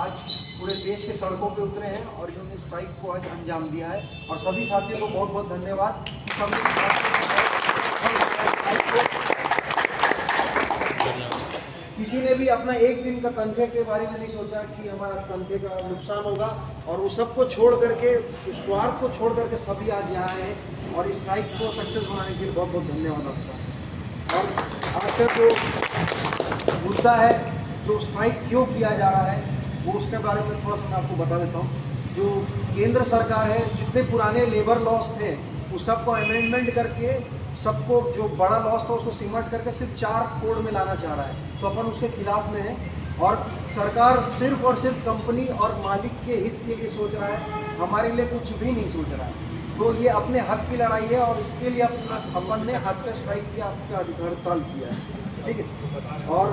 आज पूरे देश के सड़कों पे उतरे हैं और इन्होंने स्ट्राइक को आज अंजाम दिया है। और सभी साथियों को बहुत बहुत धन्यवाद कि किसी ने भी अपना एक दिन का तनख्वाह के बारे में नहीं सोचा कि हमारा तनख्वाह का नुकसान होगा, और वो सबको छोड़ करके, स्वार्थ को छोड़ करके सभी आज यहाँ हैं और इस स्ट्राइक को सक्सेस बनाने के लिए बहुत बहुत धन्यवाद आपका। और आज का जो मुद्दा है, जो स्ट्राइक क्यों किया जा रहा है, वो उसके बारे में थोड़ा सा मैं आपको बता देता हूँ। जो केंद्र सरकार है, जितने पुराने लेबर लॉस थे वो सबको अमेंडमेंट करके सबको, जो बड़ा लॉस था उसको सिमट करके सिर्फ 4 कोड में लाना चाह रहा है। तो अपन उसके खिलाफ में है और सरकार सिर्फ और सिर्फ कंपनी और मालिक के हित के लिए सोच रहा है, हमारे लिए कुछ भी नहीं सोच रहा है। तो ये अपने हक की लड़ाई है और इसके लिए अपन ने आज का स्ट्राइक किया, आपका हड़ताल किया है, ठीक है। और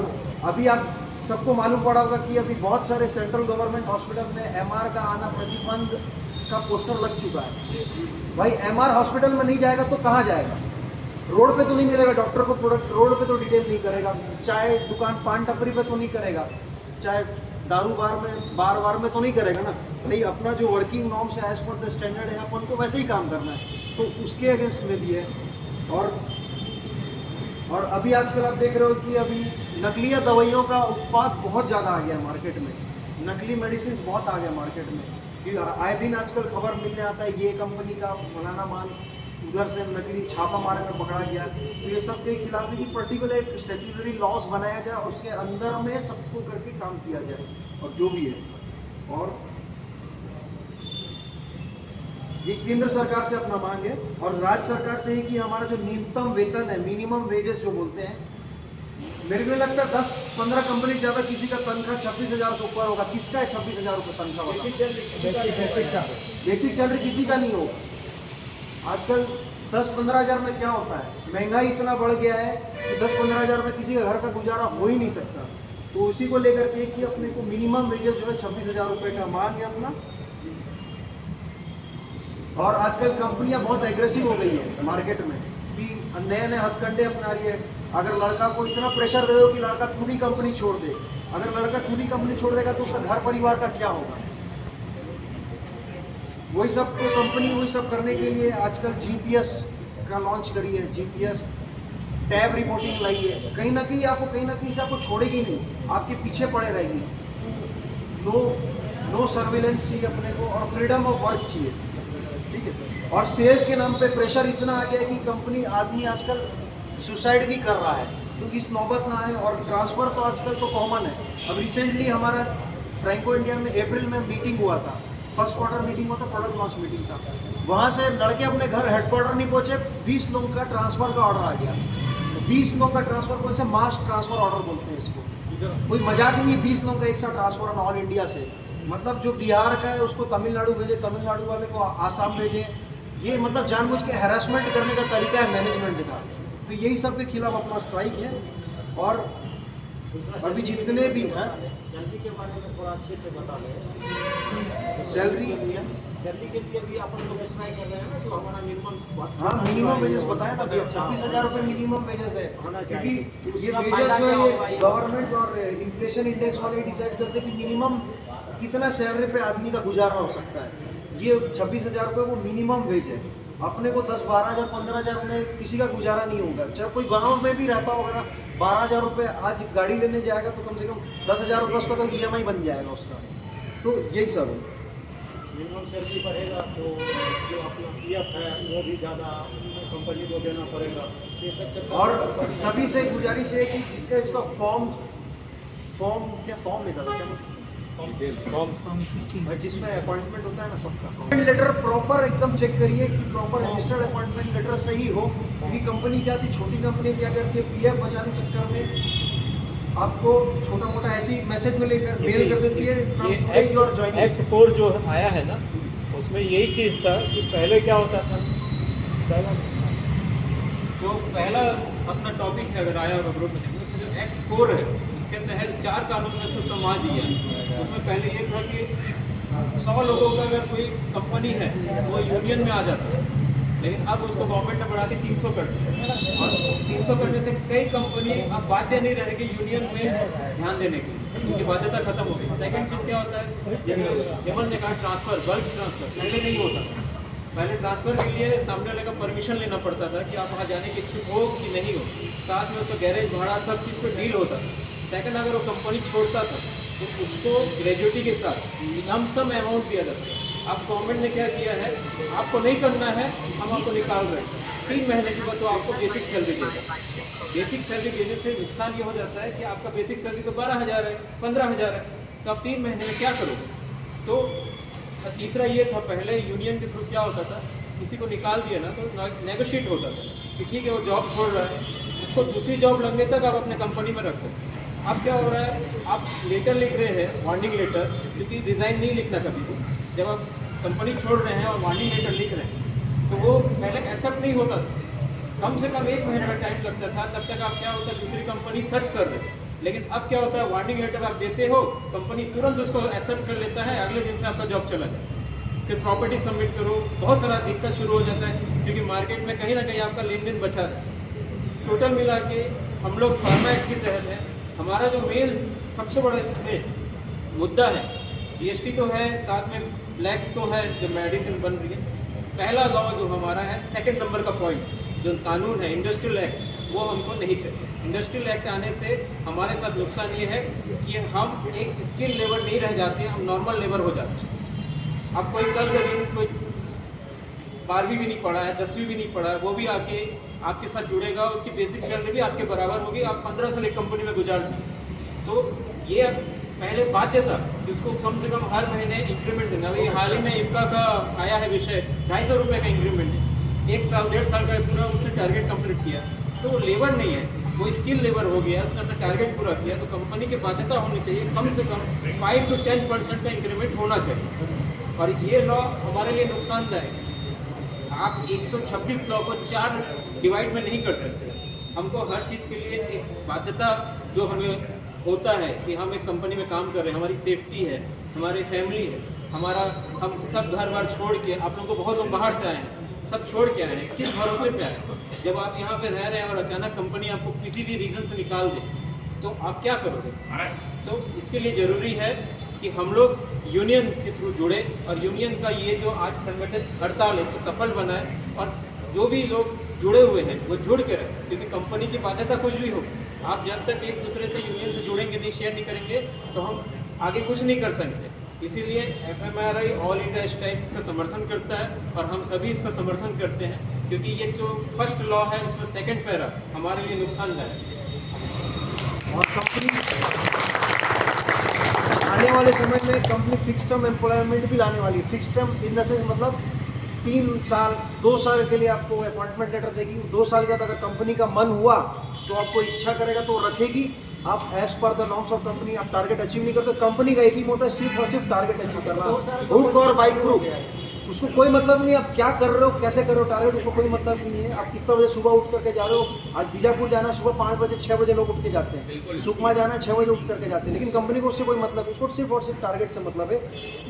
अभी आप सबको मालूम पड़ा होगा कि अभी बहुत सारे सेंट्रल गवर्नमेंट हॉस्पिटल में एमआर का आना प्रतिबंध का पोस्टर लग चुका है। भाई एमआर हॉस्पिटल में नहीं जाएगा तो कहाँ जाएगा? रोड पे तो नहीं मिलेगा डॉक्टर को प्रोडक्ट, रोड पे तो डिटेल नहीं करेगा, चाय दुकान पान टपरी पे तो नहीं करेगा, चाहे दारू बार में तो नहीं करेगा ना भाई। अपना जो वर्किंग नॉर्म्स है, एज पर द स्टैंडर्ड है, अपन को वैसे ही काम करना है, तो उसके अगेंस्ट में भी है। और अभी आजकल आप देख रहे हो कि अभी नकली दवाइयों का उत्पाद बहुत ज़्यादा आ गया मार्केट में, नकली मेडिसिन बहुत आ गया मार्केट में, कि आए दिन आजकल खबर मिलने आता है ये कंपनी का फलाना माल उधर से नकली छापा मारने में पकड़ा गया। तो ये सब के खिलाफ भी पर्टिकुलर एक स्टैट्यूटरी लॉस बनाया जाए और उसके अंदर में सबको करके काम किया जाए और जो भी है। और ये केंद्र सरकार से अपना मांग है और राज्य सरकार से ही कि हमारा जो न्यूनतम वेतन है, मिनिमम वेजेस जो बोलते हैं, मेरे को लगता है 10-15 कंपनी ज़्यादा किसी का तनख्वाह 26,000 से ऊपर होगा। किसका है 26,000 रुपये तनख्वाह होगा? बेसिक सैलरी किसी का नहीं होगा। आजकल 10-15 हज़ार में क्या होता है, महंगाई इतना बढ़ गया है कि 10-15 हज़ार में किसी का घर का गुजारा हो ही नहीं सकता। तो उसी को लेकर के कि अपने को मिनिमम वेजेस जो है 26,000 रुपये का मांग है अपना। और आजकल कंपनियां बहुत एग्रेसिव हो गई है मार्केट में कि नए नए हथकंडे अपना रही है। अगर लड़का को इतना प्रेशर दे दो कि लड़का खुद ही कंपनी छोड़ दे, अगर लड़का खुद ही कंपनी छोड़ देगा तो उसका घर परिवार का क्या होगा? वही सब तो कंपनी वही सब करने के लिए आजकल जीपीएस का लॉन्च करी है, जीपीएस टैब रिपोर्टिंग लाई है। कहीं ना कहीं से आपको छोड़ेगी नहीं, आपके पीछे पड़े रहेगी। नो सर्विलेंस चाहिए अपने को और फ्रीडम ऑफ वर्क चाहिए, ठीक है। और सेल्स के नाम पे प्रेशर इतना आ गया कि कंपनी आदमी आजकल सुसाइड भी कर रहा है, तो इस नौबत ना आए। और ट्रांसफ़र तो आजकल तो कॉमन है। अब रिसेंटली हमारा फ्रैंको इंडिया में अप्रैल में मीटिंग हुआ था, फर्स्ट क्वार्टर मीटिंग हुआ था, प्रोडक्ट लॉन्च मीटिंग था। वहाँ से लड़के अपने घर हेडक्वार्टर नहीं पहुँचे, 20 लोगों का ट्रांसफ़र का ऑर्डर आ गया। 20 लोगों का ट्रांसफ़र कौन से मास ट्रांसफ़र ऑर्डर बोलते हैं इसको, कोई मजाक नहीं है। 20 लोगों का एक साथ ट्रांसफ़र ऑल इंडिया से, मतलब जो बिहार का है उसको तमिलनाडु भेजे, तमिलनाडु वाले को आसाम भेजे। ये मतलब जानबूझ के हैरेसमेंट करने का तरीका है मैनेजमेंट का। तो यही सब के खिलाफ अपना स्ट्राइक है। और अभी जितने भी हैं, सैलरी के बारे में थोड़ा अच्छे से बता दें। सैलरी के लिए भी अपन लोग स्ट्राइक कर रहे हैं ना, जो हमारा मिनिमम, हाँ मिनिमम वेजेस बताया ना, 26,000 रुपये मिनिमम वेजेस है। क्योंकि ये वेजेस जो है ये गवर्नमेंट और इन्फ्लेशन इंडेक्स वाले डिसाइड करते हैं कि मिनिमम कितना सैलरी पे आदमी का गुजारा हो सकता है। ये 26,000 रुपये वो मिनिमम वेज है। अपने को 10-12 हज़ार 15,000 में किसी का गुजारा नहीं होगा। चाहे कोई गाँव में भी रहता होगा ना, 12,000 रुपये आज गाड़ी लेने जाएगा तो कम से कम 10,000 रुपये उसका तो EMI बन जाएगा उसका। तो यही सब है। मिनिमम सैलरी बढ़ेगा तो जो अपना PF है वो भी ज़्यादा कंपनी को देना पड़ेगा। ये सब और सभी से गुजारिश है कि जिसका इसका फॉर्म निकाला क्या जिसमें अपॉइंटमेंट होता है ना सबका, अपॉइंटमेंट लेटर प्रॉपर एकदम चेक करिए कि प्रॉपर रजिस्टर्ड अपॉइंटमेंट लेटर सही हो। क्योंकि कंपनी क्या थी, छोटी कंपनी क्या करती है, PF बचाने के चक्कर में आपको छोटा मोटा ऐसी मैसेज में लेकर मेल कर देती है एक्ट 4 जो आया है ना, उसमें यही चीज़ था कि पहले क्या होता था, जो पहला अपना टॉपिक है अगर आया होगा ग्रुप में, उसमें जो एक्ट 4 है उसके तहत 4 कानून में इसको संवाद दिया। उसमें पहले ये था कि 100 लोगों का अगर कोई कंपनी है वो यूनियन में आ जाता है, लेकिन अब उसको गवर्नमेंट ने बढ़ा के 300 कर दिया। और 300 करने से कई कंपनी अब बाध्य नहीं रहेगी यूनियन में ध्यान देने की। उनकी बाध्यता खत्म हो गई। सेकंड चीज़ क्या होता है, जैसे हेमंत ने कहा ट्रांसफ़र, बल्क ट्रांसफ़र पहले नहीं होता था। पहले ट्रांसफ़र के लिए सामने वाले का परमिशन लेना पड़ता था कि आप वहाँ जाने के इच्छुक हो कि नहीं हो, साथ में उसका गैरेज भाड़ा सब चीज़ पर डील होता था। सेकंड, अगर वो कंपनी छोड़ता था तो उसको ग्रेजुएटी के साथ लमसम अमाउंट दिया जाता है। अब गवर्नमेंट ने क्या किया है, आपको नहीं करना है, हम आपको निकाल रहे हैं, 3 महीने के बाद तो आपको बेसिक सैलरी देगा। बेसिक सैलरी देने से नुकसान ये हो जाता है कि आपका बेसिक सैलरी तो 12,000 है, 15,000 है, तो आप 3 महीने में क्या करोगे? तो तीसरा ये था, पहले यूनियन के थ्रू क्या होता था, किसी को निकाल दिया ना तो नेगोशिएट होता था कि ठीक है वो जॉब छोड़ रहा है, उसको दूसरी जॉब लगने तक आप अपने कंपनी में रखते हैं। अब क्या हो रहा है, आप लेटर लिख रहे हैं, वार्निंग लेटर, क्योंकि रिज़ाइन नहीं लिखना कभी भी। जब आप कंपनी छोड़ रहे हैं और वार्निंग लेटर लिख रहे हैं तो वो पहले एक्सेप्ट नहीं होता था, कम से कम 1 महीने का टाइम लगता था, तब तक आप क्या होता है दूसरी कंपनी सर्च कर रहे हैं। लेकिन अब क्या होता है, वार्निंग लेटर आप देते हो, कंपनी तुरंत उसको एक्सेप्ट कर लेता है, अगले दिन से आपका जॉब चला जाए। फिर प्रॉपर्टी सबमिट करो, बहुत सारा दिक्कत शुरू हो जाता है, क्योंकि मार्केट में कहीं ना कहीं आपका लेन देन बचा है। टोटल मिला के हम लोग फार्मा एक्ट के तहत है, हमारा जो मेन सबसे बड़ा इसमें मुद्दा है, जीएसटी तो है, साथ में ब्लैक तो है जो मेडिसिन बन रही है। पहला लॉ जो हमारा है, सेकंड नंबर का पॉइंट जो कानून है इंडस्ट्रियल एक्ट, वो हमको नहीं चाहिए। इंडस्ट्रियल एक्ट आने से हमारे साथ नुकसान ये है कि हम एक स्किल लेबर नहीं रह जाते हैं, हम नॉर्मल लेबर हो जाते हैं। अब कोई कल का दिन कोई 12वीं भी नहीं पढ़ा है, 10वीं भी नहीं पढ़ा है, वो भी आके आपके साथ जुड़ेगा, उसकी बेसिक सैलरी भी आपके बराबर होगी, आप 15 साल एक कंपनी में गुजार दें। तो ये पहले बाध्य था कि उसको कम से कम हर महीने इंक्रीमेंट देना। अभी हाल ही में इफ्का का आया है विषय, 250 रुपये का इंक्रीमेंट है, 1 साल 1.5 साल का पूरा उसने टारगेट कंप्लीट किया, तो वो लेबर नहीं है, वो स्किल लेबर हो गया, उसने अपना टारगेट पूरा किया। तो कंपनी की बाध्यता होनी चाहिए, कम से कम 5 to 10% का इंक्रीमेंट होना चाहिए। और ये लॉ हमारे लिए नुकसानदायक है। आप 126 लॉ को 4 डिवाइड में नहीं कर सकते। हमको हर चीज़ के लिए एक बाध्यता जो हमें होता है कि हम एक कंपनी में काम कर रहे हैं, हमारी सेफ्टी है, हमारी फैमिली है, हमारा हम सब घर बार छोड़ के, आप लोगों को बहुत लोग बाहर से आए हैं, सब छोड़ के आए हैं, किस भरोसे पे आए हैं? जब आप यहाँ पे रह रहे हैं और अचानक कंपनी आपको किसी भी रीज़न से निकाल दे तो आप क्या करोगे? तो इसके लिए ज़रूरी है कि हम लोग यूनियन के थ्रू जुड़े और यूनियन का ये जो आज संगठित हड़ताल है इसको सफल बनाए, और जो भी लोग जुड़े हुए हैं वो जुड़ के रहे, क्योंकि कंपनी की बाध्यता कुछ भी हो, आप जब तक एक दूसरे से यूनियन से जुड़ेंगे नहीं, शेयर नहीं करेंगे, तो हम आगे कुछ नहीं कर सकते। इसीलिए FMRI ऑल इंडिया स्ट्राइक का समर्थन करता है और हम सभी इसका समर्थन करते हैं, क्योंकि ये जो फर्स्ट लॉ है उसमें सेकंड पैरा हमारे लिए नुकसानदायक है। और कंपनी आने वाले समय में कंपनी फिक्स टर्म एम्प्लॉयमेंट भी लाने वाली है। Fix term in the sense मतलब 3 साल 2 साल के लिए आपको अपॉइंटमेंट लेटर देगी, 2 साल के बाद अगर कंपनी का मन हुआ तो आपको इच्छा करेगा तो रखेगी। आप as per the norms of company आप टारगेट अचीव नहीं करते, कंपनी का एक ही मोटो सिर्फ और सिर्फ टारगेट अचीव करना। हुक और बाइक ग्रुप, उसको कोई मतलब नहीं आप क्या कर रहे हो, कैसे कर रहे हो, टारगेट उसको कोई मतलब नहीं है। आप कितना बजे सुबह उठ करके जा रहे हो, आज बीजापुर जाना है सुबह 5 बजे 6 बजे लोग उठ के जाते हैं, सुकमा जाना है 6 बजे उठ करके जाते हैं, लेकिन कंपनी को उससे कोई मतलब है, उसको सिर्फ और सिर्फ टारगेट से मतलब है।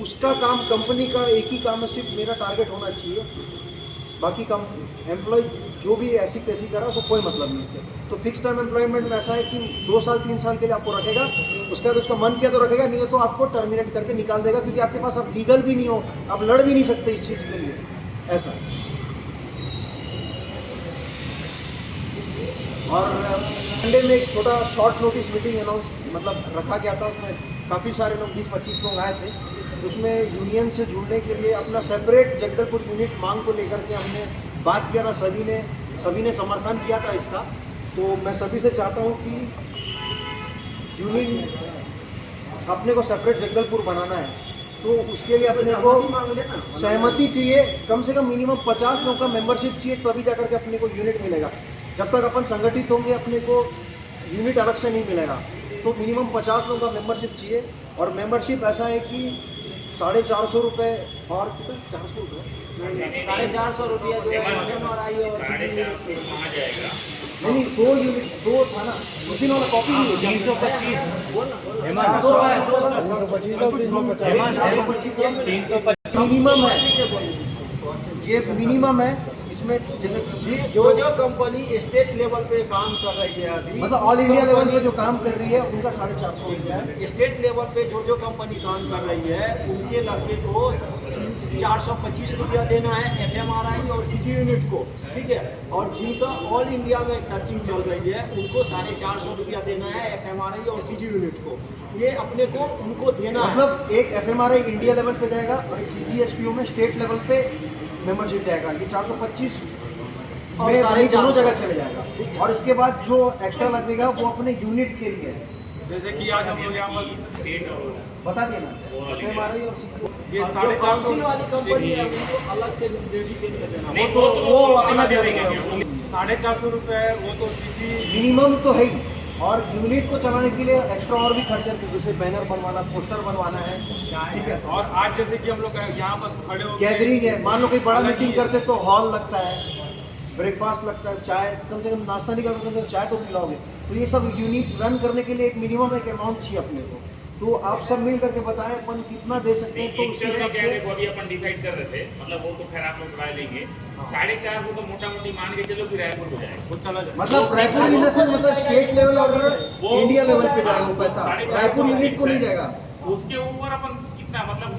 उसका काम, कंपनी का एक ही काम है, सिर्फ मेरा टारगेट होना चाहिए, बाकी कम एम्प्लॉय जो भी ऐसी तैसी करा उसको कोई मतलब नहीं इससे। तो फिक्स टर्म एम्प्लॉयमेंट में ऐसा है कि 2 साल 3 साल के लिए आपको रखेगा, उसके बाद उसका मन किया तो रखेगा, नहीं हो तो आपको टर्मिनेट करके निकाल देगा, क्योंकि आपके पास अब लीगल भी नहीं हो, आप लड़ भी नहीं सकते इस चीज़ के लिए, ऐसा। और संडे में एक छोटा शॉर्ट नोटिस मीटिंग अनाउंस मतलब रखा गया था, उसमें काफ़ी सारे लोग 20-25 लोग आए थे। उसमें यूनियन से जुड़ने के लिए अपना सेपरेट जगदलपुर यूनिट मांग को लेकर के हमने बात किया था, सभी ने समर्थन किया था इसका। तो मैं सभी से चाहता हूँ कि यूनियन अपने को सेपरेट जगदलपुर बनाना है, तो उसके लिए अपने को सहमति चाहिए, कम से कम मिनिमम 50 लोगों का मेंबरशिप चाहिए, तभी जाकर के अपने को यूनिट मिलेगा। जब तक अपन संगठित होंगे अपने को यूनिट अलग से नहीं मिलेगा, तो मिनिमम 50 लोगों का मेंबरशिप चाहिए। और मेंबरशिप ऐसा है कि 450 रुपये और कितना 400 रुपये 450 रुपया जो है MRI और नहीं 2 यूनिट 2 था ना, उसी वाला कॉपी नहीं है, 325 मिनिमम है, ये मिनिमम है। इसमें जैसे जी जो कंपनी स्टेट लेवल पे काम कर रही है अभी, मतलब ऑल इंडिया लेवल पे जो काम कर रही है उनका 450 रुपया है। स्टेट लेवल पे जो कंपनी काम कर रही है उनके लड़के को 425 रुपया देना है FMRI और CG यूनिट को, ठीक है। और जिनका ऑल इंडिया में सर्चिंग चल रही है उनको 450 रुपया देना है FMRI और CG यूनिट को। ये अपने को उनको देना है। मतलब एक FMRI इंडिया लेवल पे जाएगा और एक CGSPO में स्टेट लेवल पे मेंबरशिप जाएगा। ये 425 और में भाई दोनों 450 जगह चले जाएगा। और इसके बाद जो एक्स्ट्रा लगेगा वो अपने यूनिट के लिए है। जैसे कि आज हम लोग यहाँ पर स्टेट बता दिए ना, FMRI और CGSPO ये और जो 450 काउंसिल वाली कंपनी है उनको अलग से डेडिकेट कर देना। वो अपना दे देंगे। 450 रुपये है वो तो CG मिनिमम तो है ही, और यूनिट को चलाने के लिए एक्स्ट्रा और भी खर्चे थे, जैसे बैनर बनवाना, पोस्टर बनवाना है, ठीक है। और आज जैसे कि हम लोग यहाँ बस खड़े हो गैदरिंग है, मान लो कोई बड़ा मीटिंग करते तो हॉल लगता है, ब्रेकफास्ट लगता है, चाय कम से कम नाश्ता नहीं कर सकते तो चाय तो पिलाओगे। तो ये सब यूनिट रन करने के लिए एक मिनिमम एक अमाउंट चाहिए अपने को। तो आप सब मिल करके बताएं अपन कितना दे सकते हैं। तो उसी हिसाब से अभी अपन डिसाइड कर रहे थे, मतलब वो तो खैर आप लोग राय लेंगे। 450 तो मोटा मोटी मान के चलो फिर रायपुर हो जाएगा, वो चला जाए। मतलब रायपुर इन द सेंस मतलब स्टेट लेवल और इंडिया लेवल पे जाएगा वो पैसा, रायपुर यूनिट को नहीं जाएगा। उसके ऊपर अपन कितना मतलब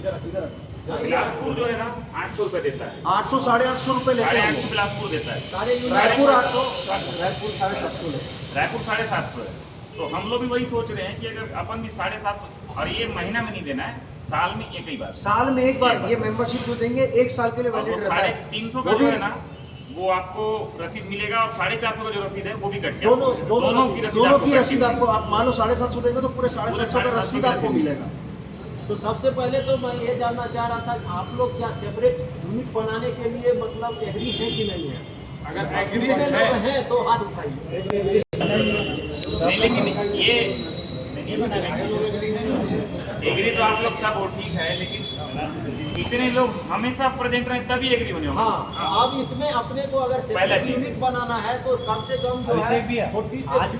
इधर बिलासपुर जो है ना 800 रुपये देता है, 800 850 रुपये लेते हैं 850 बिलासपुर देता है, सारे रायपुर 800, रायपुर 750 ले। रायपुर 750 है। तो हम लोग भी वही सोच रहे हैं कि अगर अपन भी 750, और ये महीना में नहीं देना है, साल में एक ही बार, साल में एक बार ये मेंबरशिप जो देंगे 1 साल के लिए और वो वैलिड रहता है। 350 का जो है ना वो आपको रसीद मिलेगा, और 450 का जो रसीद है वो भी कट गया। दोनों दोनों की रसीद आपको, आप मान लो 750 देंगे तो पूरे 750 का रसीद आपको मिलेगा। तो सबसे पहले तो मैं ये जानना चाह रहा था कि आप लोग क्या सेपरेट यूनिट बनाने के लिए मतलब एग्री है कि नहीं है? अगर एग्री कितने है लोग हैं तो हाथ उठाइए। नहीं, लेकिन ये एग्री तो आप लोग सब हो, ठीक है, लेकिन इतने लोग हमेशा प्रेजेंट रहे तभी एग्री होने होगा। हाँ, अब इसमें अपने को अगर पहला सेपरेट चीज। यूनिट बनाना है तो कम से कम जो है 40 से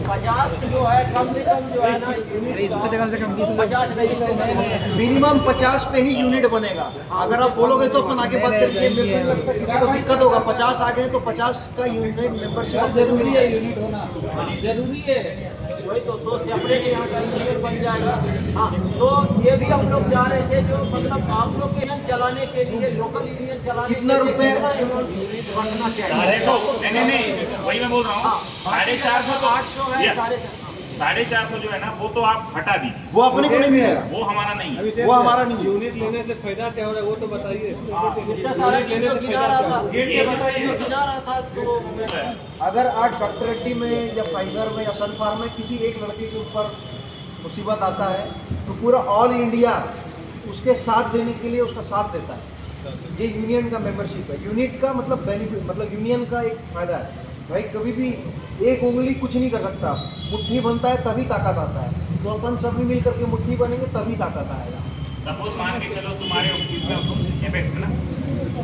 50 जो है कम से कम जो है ना यूनिट का 50 रजिस्ट्रेशन मिनिमम 50 पे ही यूनिट बनेगा। अगर आप बोलोगे तो अपन आगे बात करके मेरे को नहीं लगता किसी को दिक्कत होगा। 50 आ गए तो 50 का यूनिट मेंबरशिप जरूरी है, यूनिट होना जरूरी है। वही तो सेपरेट यहाँ का यूनियन बन जाएगा। हाँ, तो ये भी हम लोग चाह रहे थे जो मतलब आप लोग के यूनियन चलाने के लिए, लोकल यूनियन चलाने कितना के लिए रुपए? कितना अमाउंट रखना चाहिए? नहीं, वही मैं बोल रहा हूँ। 450 तो 800 है, 450 450 जो है ना वो तो आप हटा दीजिए, वो अपने को नहीं मिलेगा, वो हमारा नहीं है। वो हमारा नहीं है। यूनिट लेने से फायदा क्या हो रहा है वो तो बताइए। इतना सारा चीज जो गिना रहा था, गिना रहा था तो अगर आज डॉक्टर रेड्डी में या फाइजर में या सन फार्म में किसी एक लड़के के ऊपर मुसीबत आता है तो पूरा ऑल इंडिया उसके साथ देने के लिए उसका साथ देता है। ये यूनियन का मेंबरशिप है। यूनिट का मतलब बेनिफिट, मतलब यूनियन का एक फायदा है भाई, कभी भी एक उंगली कुछ नहीं कर सकता। मुट्ठी बनता है तभी ताकत आता है। तो अपन सभी मिल करके मुट्ठी बनेंगे तभी ताकत आएगा। सपोज मान के चलो तुम्हारे इसमें एपेक्स में ना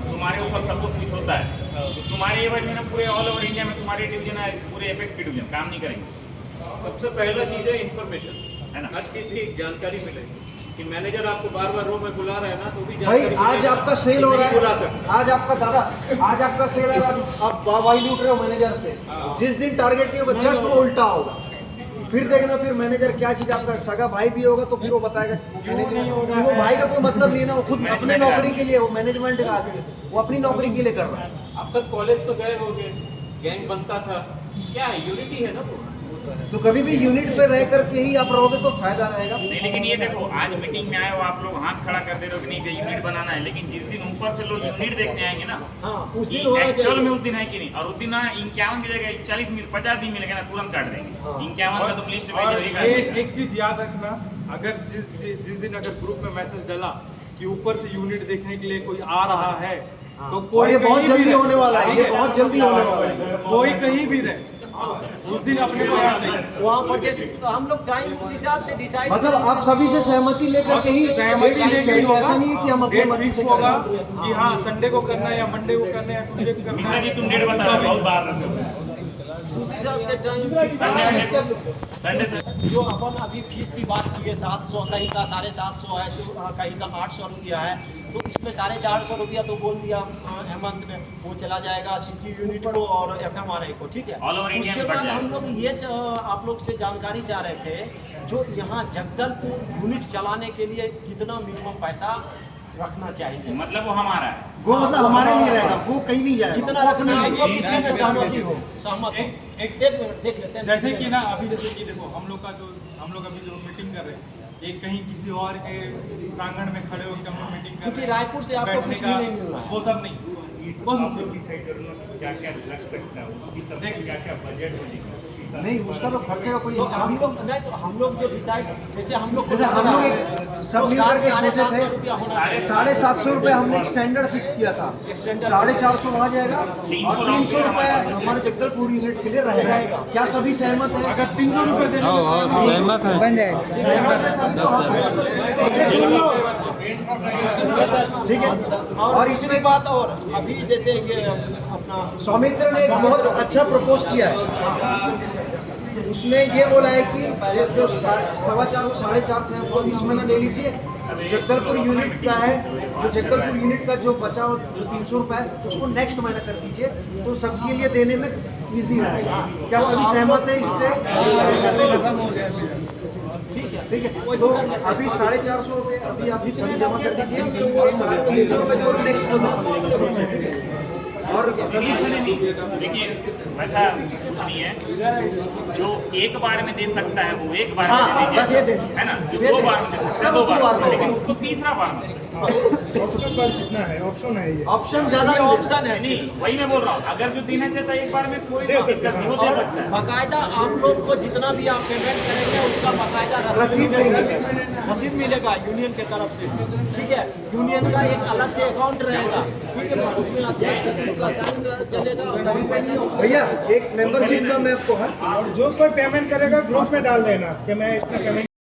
तुम्हारे ऊपर सपोज कुछ होता है तो तुम्हारे एवज में ना पूरे ऑल ओवर इंडिया में तुम्हारे डिवीजन है, पूरे एपेक्स के डिवीजन काम नहीं करेंगे। सबसे पहला चीज है इन्फॉर्मेशन, है ना? हर चीज की जानकारी मिलेगी कि मैनेजर आपको बार बार रूम में बुला रहा है ना तो भी भाई जानकारी आज मिलेगी। आपका सेल हो रहा बुला है, सकते आज आपका दादा, आज आपका सेल है, आप वाई लूट रहे हो मैनेजर से। जिस दिन टारगेट नहीं होगा जस्ट वो उल्टा होगा। फिर देखना, फिर मैनेजर क्या चीज, आपका सगा भाई भी होगा तो फिर वो बताएगा मैनेजर, वो भाई का कोई मतलब नहीं है ना, वो खुद अपने नौकरी के लिए, वो मैनेजमेंट का आदमी, वो अपनी नौकरी के लिए कर रहा है। आप सब कॉलेज तो गए होंगे, गैंग बनता था, क्या है यूनिटी है ना वो। तो कभी भी यूनिट पे रह करके ही आप रहोगे तो फायदा रहेगा। नहीं, लेकिन ये देखो आज मीटिंग में आए हो आप लोग हाथ खड़ा कर दे रहे हो कि नहीं कि यूनिट बनाना है, लेकिन जिस दिन ऊपर से लोग यूनिट देखने आएंगे ना हाँ उस दिन होना एक्चुअल में चाहिए। उस दिन है कि नहीं, और उस दिन 51 की जगह 40 मिल 50 भी मिलेगा ना तुरंत काट देंगे। 51 का तुम लिस्ट और भेजो। एक चीज याद रखना, अगर जिस दिन अगर ग्रुप में मैसेज डला कि ऊपर से यूनिट देखने के लिए कोई आ रहा है तो और कोई ये बहुत कहीं भी जल्दी रहे, होने वाला है, ये बहुत जल्दी होने वाला है। कोई कहीं भी रहे उस दिन अपने को आना चाहिए। वहाँ पर तो हम लोग टाइम उस हिसाब से डिसाइड मतलब आप सभी से सहमति लेकर के ही सहमति डेट लेके करेंगे, ऐसा नहीं है कि हम अपने डेट मर्जी फिक्स से होगा करेंगे। कि हाँ संडे को करना है या मंडे को करना है या ट्यूसडे को करना मिश्रा जी है। तुम डेट बता रहे हो, बहुत बार रखे हो। उसी हिसाब से टाइम संडे से जो अपन अभी फीस की बात की है 700, कहीं का 750 है, तो कहीं का 800 रुपया है, तो इसमें 450 रुपया तो बोल दिया हेमंत ने, वो चला जाएगा सीजी यूनिट को और FMRI को, ठीक है। All over India उसके में बढ़ बाद जाएगा। हम लोग ये आप लोग से जानकारी चाह रहे थे, जो यहाँ जगदलपुर यूनिट चलाने के लिए कितना मिनिमम पैसा रखना चाहिए, मतलब वो हमारा है। वो मतलब हमारे लिए रहेगा, वो कहीं नहीं जाएगा। कितना रखना है, वो कितने में सहमति हो, सहमत हो। एक मिनट देख लेते हैं। जैसे कि ना अभी जैसे कि देखो हम लोग अभी जो मीटिंग कर रहे हैं, एक कहीं किसी और के प्रांगण में खड़े होकर हम लोग मीटिंग कर क्योंकि रहे हैं, रायपुर से आपको बैठने कुछ भी का नहीं मिल रहा है। वो सब नहीं, डिसाइड करना क्या क्या लग सकता है, उसकी सब क्या क्या बजट बनेगा, नहीं, उसका तो खर्चे का कोई तो हिसाब हम नहीं। लोग नहीं, तो हम लोग जो डिसाइड, जैसे हम लोग जैसे हम लोग एक सब मिल करके सोचे थे, रुपया होना चाहिए। 750 रुपये हमने एक स्टैंडर्ड फिक्स किया था, 450 वहाँ जाएगा और 300 रुपये हमारे जगदलपुर यूनिट के लिए रहेगा। क्या सभी सहमत है? अगर 300 रुपये देने में सहमत है, बन जाएगा। सहमत है सभी, तो ठीक है। और इसमें बात, और अभी जैसे ये अपना सौमित्र ने एक बहुत अच्छा प्रपोज किया है। उसने ये बोला है कि जो 4.25 4.5 से वो इस महीना ले लीजिए, जगदलपुर यूनिट का है, जो जगदलपुर यूनिट का जो बचा हो जो 300 रुपये है उसको नेक्स्ट महीना कर दीजिए, तो सबके लिए देने में इजी रहेगा। क्या सभी सहमत है इससे? ठीक है, तो अभी 450 रुपये अभी आप सभी जमा कर दीजिए और 300 रुपये जो नेक्स्ट महीना पड़ेगा। और सभी देखिए वैसा कुछ नहीं है, जो एक बार में दे सकता है वो एक बार में बस ये दे दे। है ना, जो 2 बार में दे सकता है 2 बार में, लेकिन उसको तीसरा बार में ऑप्शन बस इतना है, ऑप्शन है ये। ऑप्शन ज्यादा नहीं देता। ऑप्शन है नहीं, वही मैं बोल रहा हूँ, अगर जो देना चाहता है एक बार में कोई दिक्कत नहीं, वो दे और सकता है। बाकायदा आप लोग को जितना भी आप पेमेंट करेंगे उसका बाकायदा रसीद देंगे। रसीद मिलेगा यूनियन के तरफ से, ठीक है। यूनियन का एक अलग से अकाउंट रहेगा, ठीक है, उसमें अध्यक्ष सचिव का साइन चलेगा और तभी पैसा होगा। भैया एक मेंबरशिप का मैं आपको है, और जो कोई पेमेंट करेगा ग्रुप में डाल देना कि मैं इतना पेमेंट